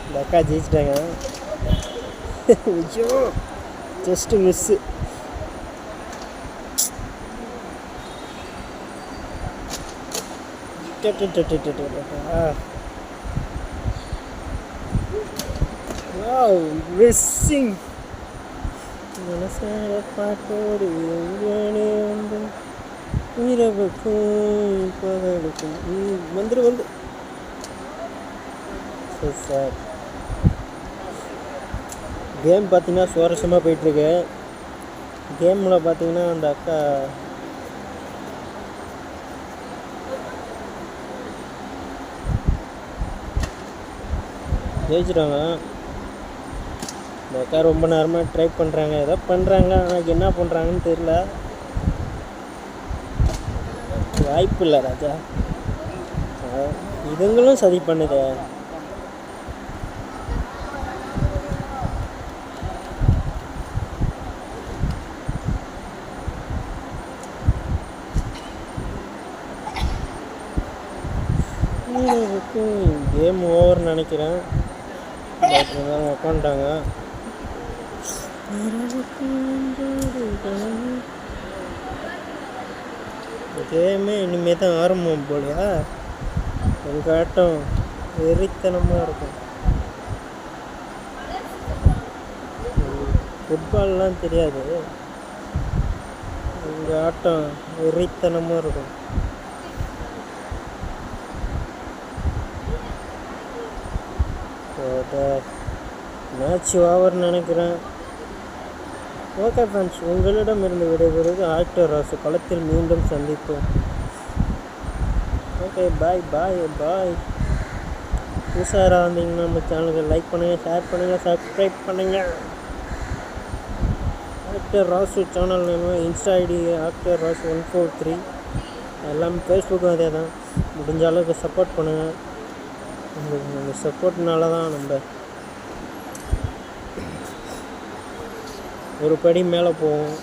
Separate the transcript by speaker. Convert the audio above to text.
Speaker 1: இந்த அக்கா ஜெயிச்சிட்டாங்க. ஐயோ ஜஸ்ட்டு மிஸ்ஸு. மிஸ்ஸிங் மனசார பாட்டோடு எங்கனே வந்து இரவுக்கும் பகலுக்கும் வந்து சார். கேம் பார்த்தீங்கன்னா சுவாரஸ்யமாக போயிட்டுருக்கு. கேமில் பார்த்தீங்கன்னா அந்த அக்கா ஜெயிச்சிட்டாங்க. இந்த அக்கா ரொம்ப நேரமாக ட்ரை பண்ணுறாங்க, ஏதோ பண்ணுறாங்க, ஆனால் என்ன பண்ணுறாங்கன்னு தெரியல. வாய்ப்பு இல்லை ராஜா, இதுங்களும் சதி பண்ணுது. கேம் ஓவர் நினைக்கிறேன். உட்காந்துட்டாங்க. கேமே இனிமேல் தான் ஆரம்பம் போலையா? எங்கள் ஆட்டம் வெறித்தனமாக இருக்கும். ஃபுட்பால்லாம் தெரியாது, எங்கள் ஆட்டம் வெறித்தனமாக இருக்கும். மேட்ச் ஓவர் நினைக்கிறேன். ஓகே ஃப்ரெண்ட்ஸ், உங்களிடம் இருந்து விடைபெறுவது ஆக்டர் ராசு. களத்தில் மீண்டும் சந்திப்போம். ஓகே பாய் பாய் பாய். புதுசாக வந்தீங்கன்னா நம்ம சேனலுக்கு லைக் பண்ணுங்கள், ஷேர் பண்ணுங்கள், சப்ஸ்கிரைப் பண்ணுங்கள். Actor Rasu channel name, insta ID actor Rasu 143. எல்லாமே ஃபேஸ்புக்கும் அதே தான். முடிஞ்ச அளவுக்கு சப்போர்ட் பண்ணுங்கள். உங்கள் சப்போர்ட்னால தான் நம்ம ஒரு படி மேலே போவோம்.